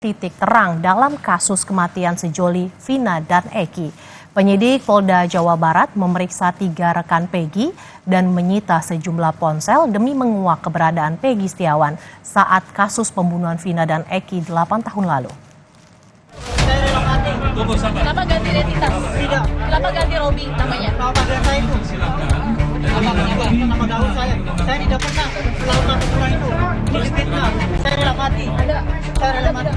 Titik terang dalam kasus kematian sejoli Vina dan Eki. Penyidik Polda Jawa Barat memeriksa 3 rekan Peggy dan menyita sejumlah ponsel demi menguak keberadaan Peggy Setiawan saat kasus pembunuhan Vina dan Eki 8 tahun lalu. Kenapa ganti identitas? Tidak. Kenapa ganti Robi namanya? Nama panggilan saya itu. Nama gaul saya. Saya tidak pernah melakukan semua itu. Fitnah. Saya rela mati. Saya rela mati.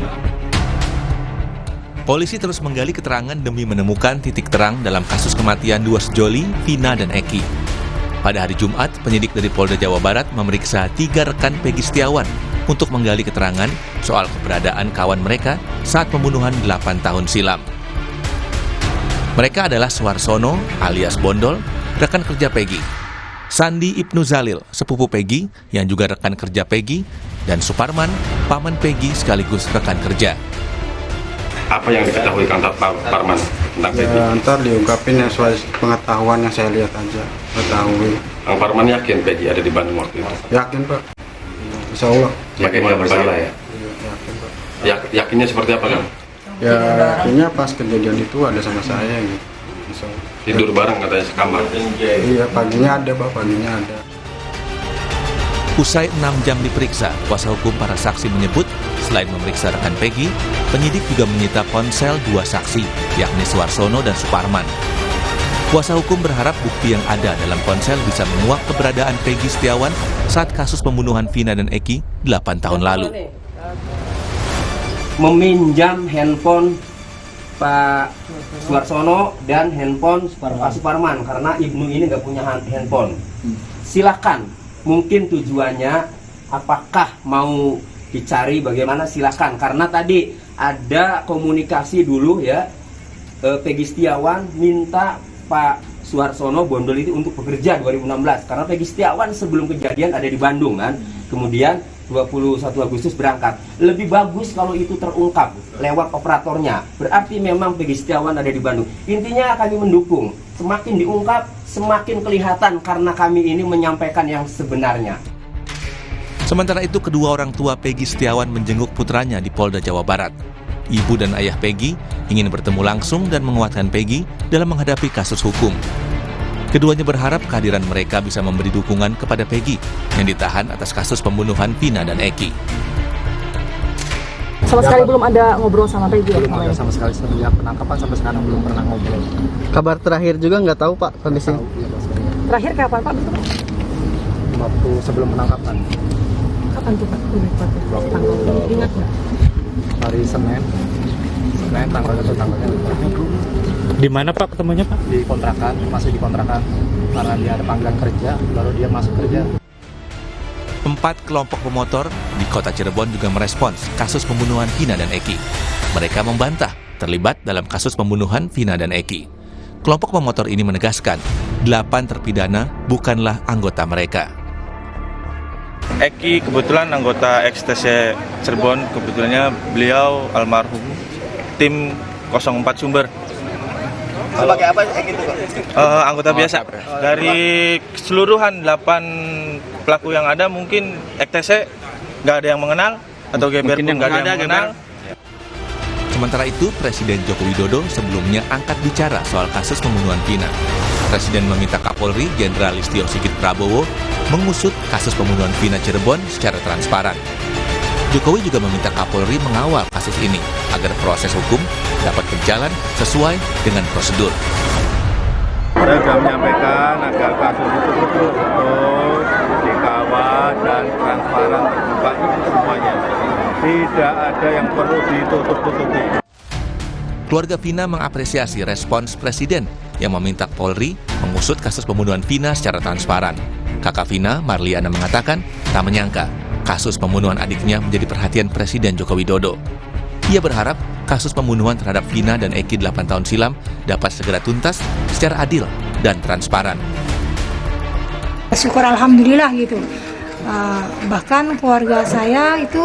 Polisi terus menggali keterangan demi menemukan titik terang dalam kasus kematian dua sejoli, Vina dan Eki. Pada hari Jumat, penyidik dari Polda Jawa Barat memeriksa 3 rekan Peggy Setiawan untuk menggali keterangan soal keberadaan kawan mereka saat pembunuhan 8 tahun silam. Mereka adalah Suarsono alias Bondol, rekan kerja Peggy, Sandi Ibnu Zalil, sepupu Peggy yang juga rekan kerja Peggy, dan Suparman, paman Peggy sekaligus rekan kerja. Apa yang diketahui Kang Parman tentang Peggy? Ya, ntar diungkapin ya sesuai pengetahuan yang saya lihat aja, ketahui. Kang Parman yakin Peggy ada di Bandung waktu itu? Yakin Pak, insya Allah. Yakin nggak bersalah ya? Yakin Pak. Yakinnya seperti apa Kang? Ya yakinnya pas kejadian itu ada sama saya gitu. Insya Allah. Tidur bareng katanya sekamar. Iya paginya ada Pak, paginya ada. Usai 6 jam diperiksa, kuasa hukum para saksi menyebut selain memeriksa rekan Peggy, penyidik juga menyita ponsel 2 saksi, yakni Suarsono dan Suparman. Kuasa hukum berharap bukti yang ada dalam ponsel bisa menguak keberadaan Peggy Setiawan saat kasus pembunuhan Vina dan Eki 8 tahun lalu. Meminjam handphone Pak Suarsono dan handphone Pak Suparman karena Ibnu ini nggak punya handphone. Silakan. Mungkin tujuannya apakah mau dicari bagaimana, silakan. Karena tadi ada komunikasi dulu ya, Peggy Setiawan minta Pak Suarsono Bondol itu untuk bekerja 2016. Karena Peggy Setiawan sebelum kejadian ada di Bandung kan. Kemudian 21 Agustus berangkat. Lebih bagus kalau itu terungkap lewat operatornya. Berarti memang Peggy Setiawan ada di Bandung. Intinya kami mendukung. Semakin diungkap, semakin kelihatan karena kami ini menyampaikan yang sebenarnya. Sementara itu, kedua orang tua Peggy Setiawan menjenguk putranya di Polda Jawa Barat. Ibu dan ayah Peggy ingin bertemu langsung dan menguatkan Peggy dalam menghadapi kasus hukum. Keduanya berharap kehadiran mereka bisa memberi dukungan kepada Peggy yang ditahan atas kasus pembunuhan Vina dan Eki. Sama sekali belum ada ngobrol sama Peggy? Belum ada sama sekali sejak penangkapan sampai sekarang belum pernah ngobrol. Kabar terakhir juga nggak tahu Pak kondisi. Terakhir kapan Pak? Waktu sebelum penangkapan. Kapan tuh Pak? Ingat nggak? Hari Senin tanggalnya Di mana Pak ketemunya Pak? di kontrakan, masih di kontrakan karena dia ada panggilan kerja, baru dia masuk kerja. 4 kelompok pemotor di kota Cirebon juga merespons kasus pembunuhan Vina dan Eki. Mereka membantah terlibat dalam kasus pembunuhan Vina dan Eki. Kelompok pemotor ini menegaskan 8 terpidana bukanlah anggota mereka. Eki kebetulan anggota XTC Cirebon, kebetulannya beliau almarhum tim 04 Sumber. Sebagai apa Eki itu Pak? Anggota biasa. Dari keseluruhan 8 pelaku yang ada mungkin XTC nggak ada yang mengenal atau GBR pun nggak ada yang mengenal. Sementara itu, Presiden Joko Widodo sebelumnya angkat bicara soal kasus pembunuhan Vina. Presiden meminta Kapolri Jenderal Listio Sigit Prabowo mengusut kasus pembunuhan Vina Cirebon secara transparan. Jokowi juga meminta Kapolri mengawal kasus ini agar proses hukum dapat berjalan sesuai dengan prosedur. Saya sudah menyampaikan agar kasus itu betul-betul dikawal dan transparan terbuka semuanya. Tidak ada yang perlu ditutup-tutupi. Keluarga Vina mengapresiasi respons Presiden yang meminta Polri mengusut kasus pembunuhan Vina secara transparan. Kakak Vina, Marliana, mengatakan tak menyangka kasus pembunuhan adiknya menjadi perhatian Presiden Joko Widodo. Ia berharap kasus pembunuhan terhadap Vina dan Eki 8 tahun silam dapat segera tuntas secara adil dan transparan. Syukur alhamdulillah gitu. Bahkan keluarga saya itu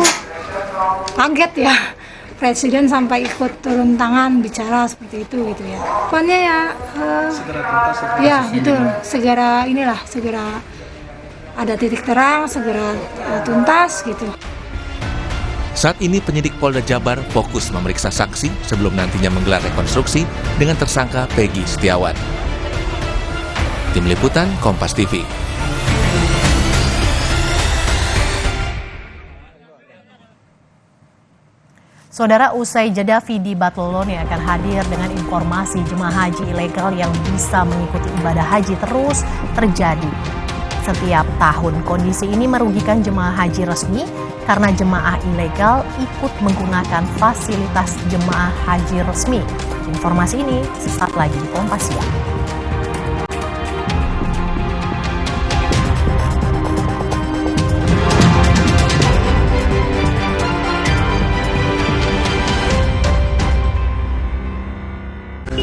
kaget ya. Presiden sampai ikut turun tangan bicara seperti itu gitu ya. Pokoknya ya segera tuntas ya betul, segera ada titik terang, segera tuntas gitu. Saat ini penyidik Polda Jabar fokus memeriksa saksi sebelum nantinya menggelar rekonstruksi dengan tersangka Peggy Setiawan. Tim Liputan Kompas TV. Saudara, usai jeda, Vidi Batoloni akan hadir dengan informasi jemaah haji ilegal yang bisa mengikuti ibadah haji terus terjadi setiap tahun. Kondisi ini merugikan jemaah haji resmi karena jemaah ilegal ikut menggunakan fasilitas jemaah haji resmi. Informasi ini sesaat lagi di Kompas Siang.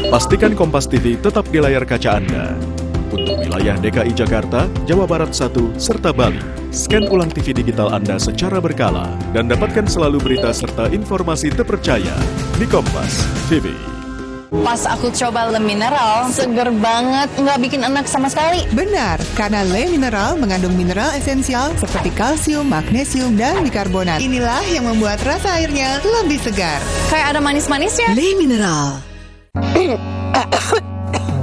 Pastikan Kompas TV tetap di layar kaca Anda. Untuk wilayah DKI Jakarta, Jawa Barat 1, serta Bali, scan ulang TV digital Anda secara berkala dan dapatkan selalu berita serta informasi terpercaya di Kompas TV. Pas aku coba Le Mineral, seger banget, nggak bikin enak sama sekali. Benar, karena Le Mineral mengandung mineral esensial seperti kalsium, magnesium, dan bikarbonat. Inilah yang membuat rasa airnya lebih segar. Kayak ada manis-manisnya. Le Mineral.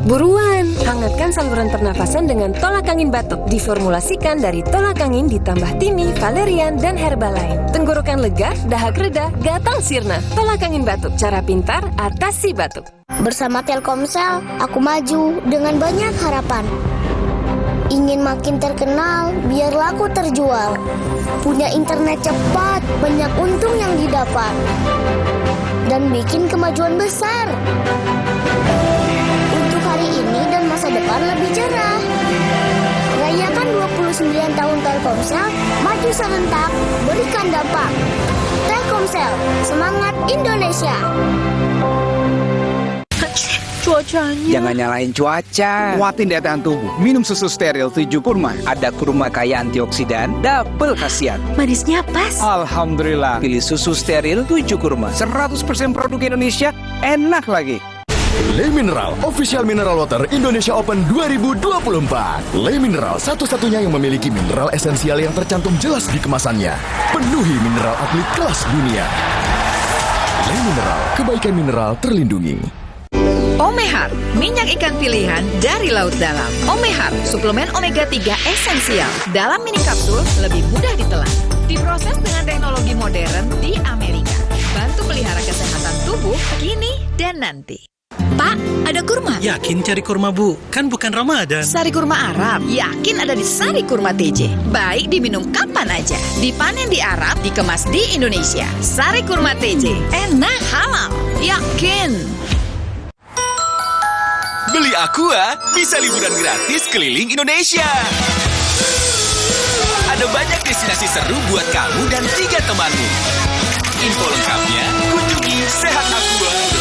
Buruan, hangatkan saluran pernafasan dengan tolak angin batuk. Diformulasikan dari tolak angin ditambah tini, valerian, dan herba lain. Tenggorokan lega, dahak reda, gatal sirna. Tolak angin batuk, cara pintar atasi batuk. Bersama Telkomsel, aku maju dengan banyak harapan. Ingin makin terkenal, biar laku terjual. Punya internet cepat, banyak untung yang didapat. Dan bikin kemajuan besar. Hari ini dan masa depan lebih cerah. Rayakan 29 tahun Telkomsel, maju serentak, berikan dampak. Telkomsel, semangat Indonesia. Cuacanya. Jangan nyalain cuaca. Kuatin daya tahan tubuh. Minum susu steril 7 kurma. Ada kurma kaya antioksidan, double khasiat. Manisnya pas. Alhamdulillah. Pilih susu steril 7 kurma. 100% produk Indonesia, enak lagi. Le Mineral, official mineral water Indonesia Open 2024. Le Mineral satu-satunya yang memiliki mineral esensial yang tercantum jelas di kemasannya. Penuhi mineral atlet kelas dunia. Le Mineral, kebaikan mineral terlindungi. Omehar, minyak ikan pilihan dari laut dalam. Omehar, suplemen omega 3 esensial. Dalam mini kapsul, lebih mudah ditelan. Diproses dengan teknologi modern di Amerika. Bantu pelihara kesehatan tubuh kini dan nanti. Pak, ada kurma? Yakin cari kurma, Bu? Kan bukan Ramadan. Sari kurma Arab? Yakin ada di Sari Kurma TJ. Baik diminum kapan aja. Dipanen di Arab, dikemas di Indonesia. Sari Kurma TJ. Enak, halal. Yakin. Beli Aqua, bisa liburan gratis keliling Indonesia. Ada banyak destinasi seru buat kamu dan 3 temanmu. Info lengkapnya kunjungi Sehat Aqua.